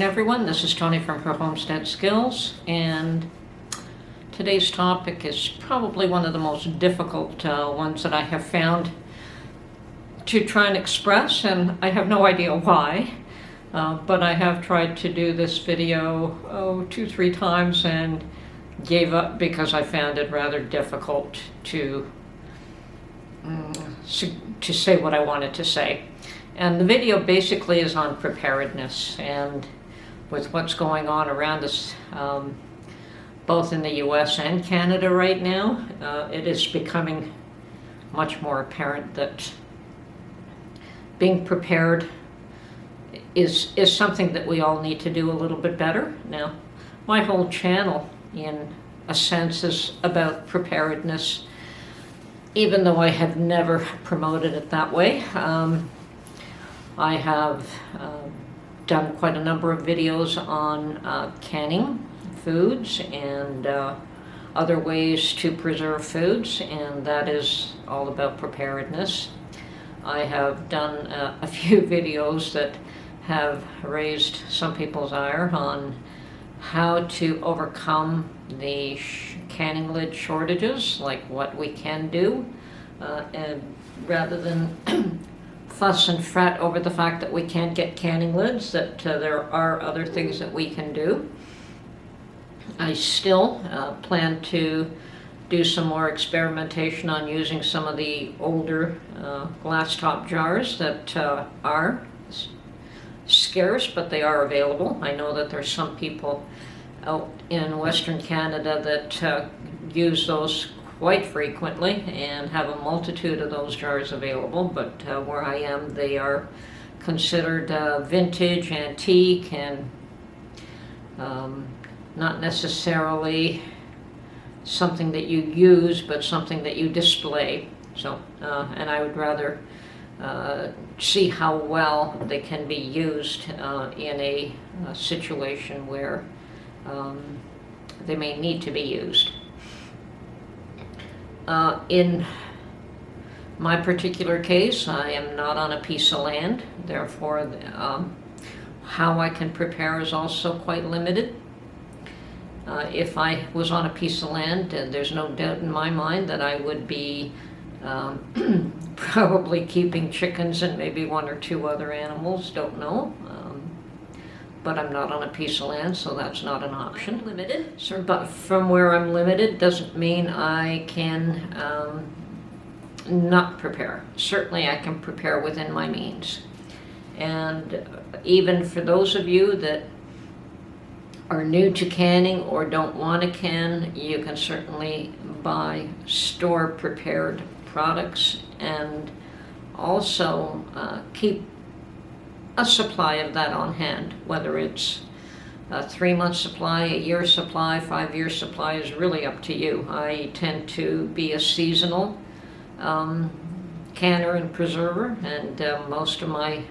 everyone, this is Tony from Her Homestead Skills, and today's topic is probably one of the most difficult ones that I have found to try and express, and I have no idea why, but I have tried to do this video 2-3 times and gave up because I found it rather difficult to say what I wanted to say. And the video basically is on preparedness, and with what's going on around us, both in the US and Canada right now, it is becoming much more apparent that being prepared is something that we all need to do a little bit better. Now, my whole channel, in a sense, is about preparedness, even though I have never promoted it that way. I have done quite a number of videos on canning foods and other ways to preserve foods, and that is all about preparedness. I have done a few videos that have raised some people's ire on how to overcome the canning lid shortages, like what we can do, and rather than fuss and fret over the fact that we can't get canning lids, that there are other things that we can do. I still plan to do some more experimentation on using some of the older glass top jars that are scarce, but they are available. I know that there's some people out in Western Canada that use those quite frequently and have a multitude of those jars available, but where I am, they are considered vintage, antique, and not necessarily something that you use, but something that you display. So, and I would rather see how well they can be used in a situation where they may need to be used. In my particular case, I am not on a piece of land, therefore how I can prepare is also quite limited. If I was on a piece of land, there's no doubt in my mind that I would be probably keeping chickens and maybe 1 or 2 other animals, don't know. But I'm not on a piece of land, so that's not an option. Limited. So, but from where I'm limited doesn't mean I can not prepare. Certainly I can prepare within my means. And even for those of you that are new to canning or don't want to can, you can certainly buy store prepared products, and also keep a supply of that on hand, whether it's a 3-month supply, a year supply, 5-year supply is really up to you. I tend to be a seasonal canner and preserver, and most of my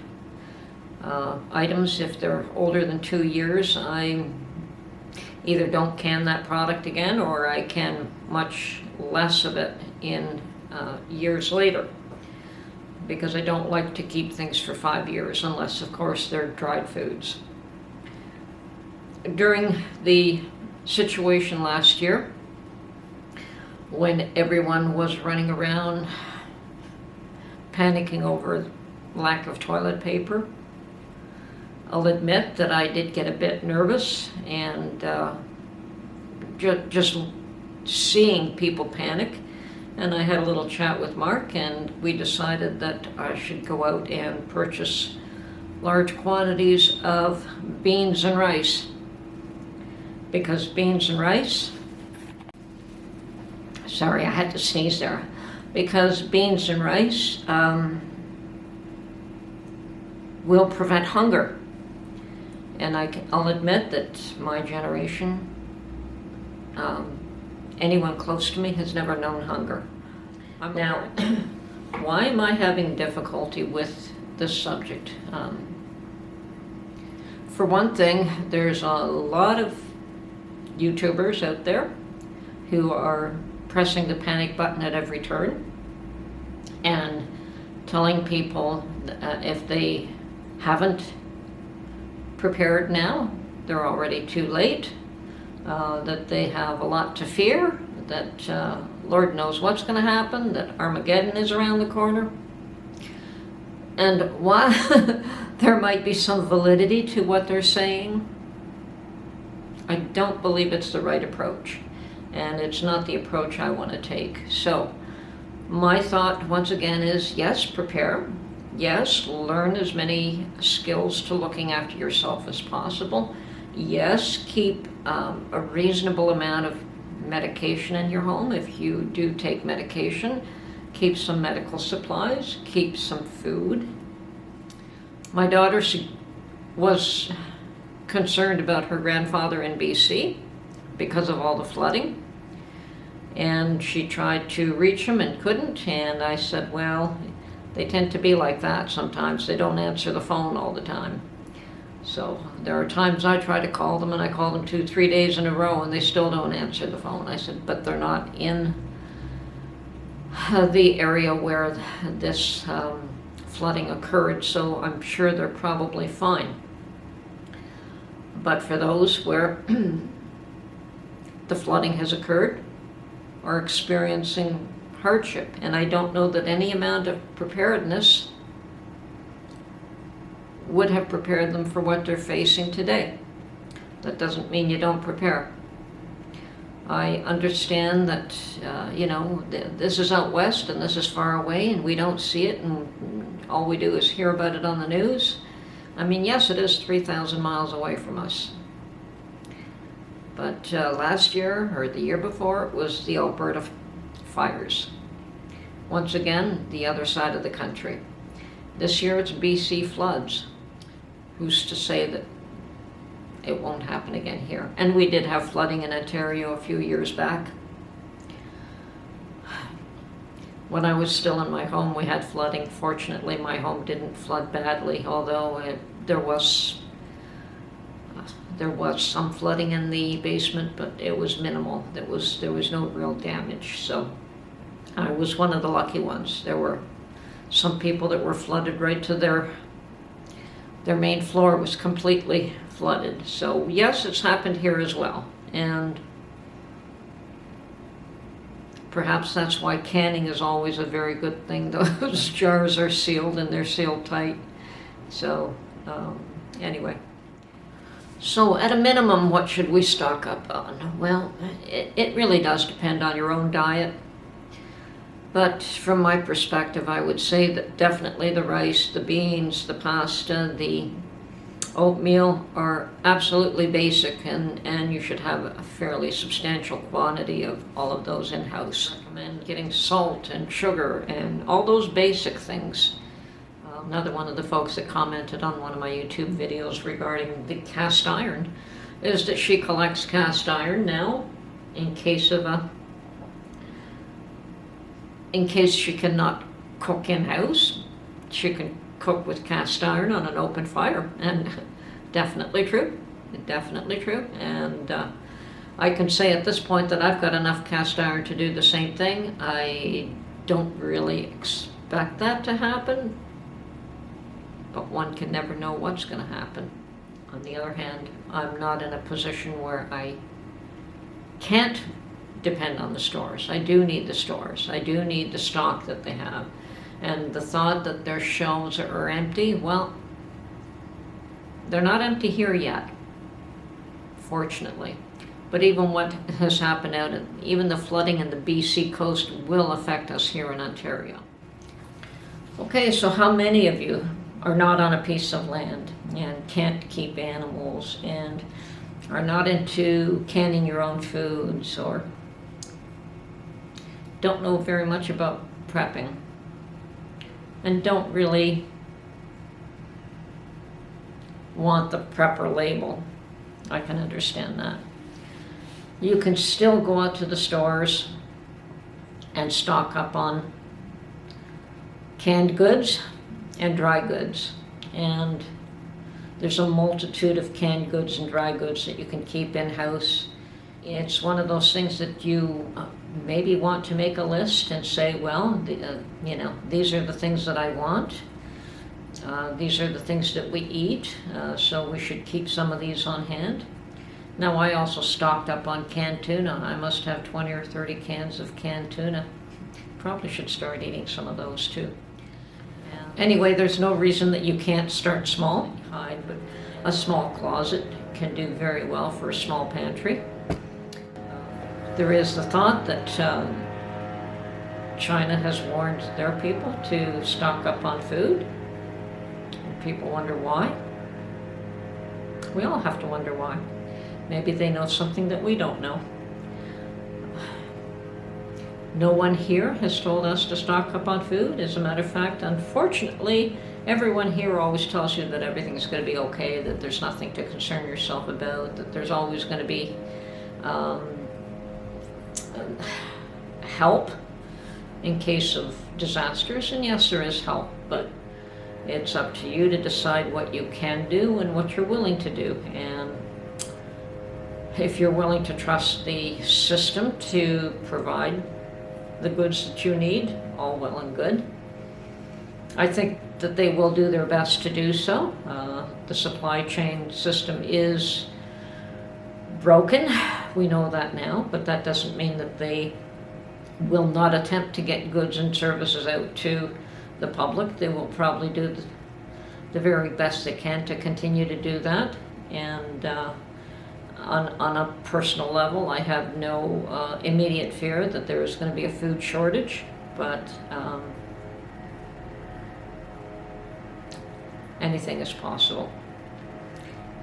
items, if they're older than 2 years, I either don't can that product again, or I can much less of it in years later, because I don't like to keep things for 5 years, unless of course they're dried foods. During the situation last year, when everyone was running around panicking over lack of toilet paper, I'll admit that I did get a bit nervous, and just seeing people panic. And I had a little chat with Mark, and we decided that I should go out and purchase large quantities of beans and rice. Because beans and rice, sorry, I had to sneeze there. Because beans and rice will prevent hunger. And I'll admit that my generation, anyone close to me has never known hunger. Now, why am I having difficulty with this subject? For one thing, there's a lot of YouTubers out there who are pressing the panic button at every turn and telling people if they haven't prepared now. They're already too late, that they have a lot to fear, that Lord knows what's going to happen, that Armageddon is around the corner. And while there might be some validity to what they're saying, I don't believe it's the right approach. And it's not the approach I want to take. So my thought, once again, is yes, prepare. Yes, learn as many skills to looking after yourself as possible. Yes, keep a reasonable amount of medication in your home. If you do take medication, keep some medical supplies, keep some food. My daughter was concerned about her grandfather in BC because of all the flooding. And she tried to reach him and couldn't, and I said, well, they tend to be like that sometimes. They don't answer the phone all the time. So there are times I try to call them, and I call them 2-3 days in a row, and they still don't answer the phone. I said, but they're not in the area where this flooding occurred, so I'm sure they're probably fine. But for those where the flooding has occurred, are experiencing hardship, and I don't know that any amount of preparedness would have prepared them for what they're facing today. That doesn't mean you don't prepare. I understand that, this is out west and this is far away and we don't see it, and all we do is hear about it on the news. I mean, yes, it is 3,000 miles away from us. But last year, or the year before, it was the Alberta fires. Once again, the other side of the country. This year it's BC floods. Who's to say that it won't happen again here? And we did have flooding in Ontario a few years back. When I was still in my home, we had flooding. Fortunately, my home didn't flood badly, although there was some flooding in the basement, but it was minimal. There was no real damage, so I was one of the lucky ones. There were some people that were flooded right to their main floor was completely flooded. So yes, it's happened here as well, and perhaps that's why canning is always a very good thing. Those jars are sealed and they're sealed tight. So anyway. So at a minimum, what should we stock up on? Well, it really does depend on your own diet. But from my perspective, I would say that definitely the rice, the beans, the pasta, the oatmeal are absolutely basic, and you should have a fairly substantial quantity of all of those in-house. I recommend getting salt and sugar and all those basic things. Another one of the folks that commented on one of my YouTube videos regarding the cast iron is that she collects cast iron now in case she cannot cook in-house. She can cook with cast iron on an open fire, and definitely true, and I can say at this point that I've got enough cast iron to do the same thing. I don't really expect that to happen, but one can never know what's going to happen. On the other hand, I'm not in a position where I can't depend on the stores. I do need the stores. I do need the stock that they have. And the thought that their shelves are empty, well, they're not empty here yet, fortunately. But even what has happened even the flooding in the BC coast will affect us here in Ontario. Okay, so how many of you are not on a piece of land and can't keep animals and are not into canning your own foods or don't know very much about prepping and don't really want the prepper label? I can understand that. You can still go out to the stores and stock up on canned goods and dry goods, and there's a multitude of canned goods and dry goods that you can keep in-house. It's one of those things that you maybe want to make a list and say, well, these are the things that I want. These are the things that we eat, so we should keep some of these on hand. Now, I also stocked up on canned tuna. I must have 20 or 30 cans of canned tuna. Probably should start eating some of those too. Anyway, there's no reason that you can't start small. But a small closet can do very well for a small pantry. There is the thought that China has warned their people to stock up on food. And people wonder why. We all have to wonder why. Maybe they know something that we don't know. No one here has told us to stock up on food. As a matter of fact, unfortunately, everyone here always tells you that everything's going to be okay, that there's nothing to concern yourself about, that there's always going to be help in case of disasters. And yes, there is help, but it's up to you to decide what you can do and what you're willing to do. And if you're willing to trust the system to provide the goods that you need, all well and good. I think that they will do their best to do so. The supply chain system is broken. We know that now, but that doesn't mean that they will not attempt to get goods and services out to the public. They will probably do the very best they can to continue to do that. And on a personal level, I have no immediate fear that there is going to be a food shortage, but anything is possible.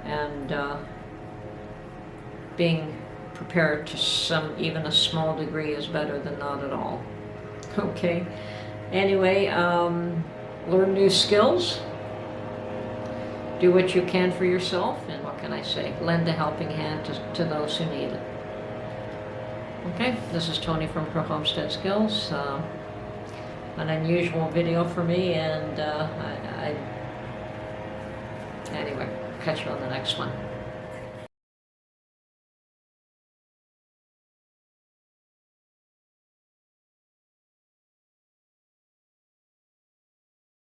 And being prepared to even a small degree is better than not at all. Okay. Anyway, learn new skills. Do what you can for yourself, and what can I say? Lend a helping hand to those who need it. Okay, this is Tony from Homestead Skills. An unusual video for me, and anyway, catch you on the next one.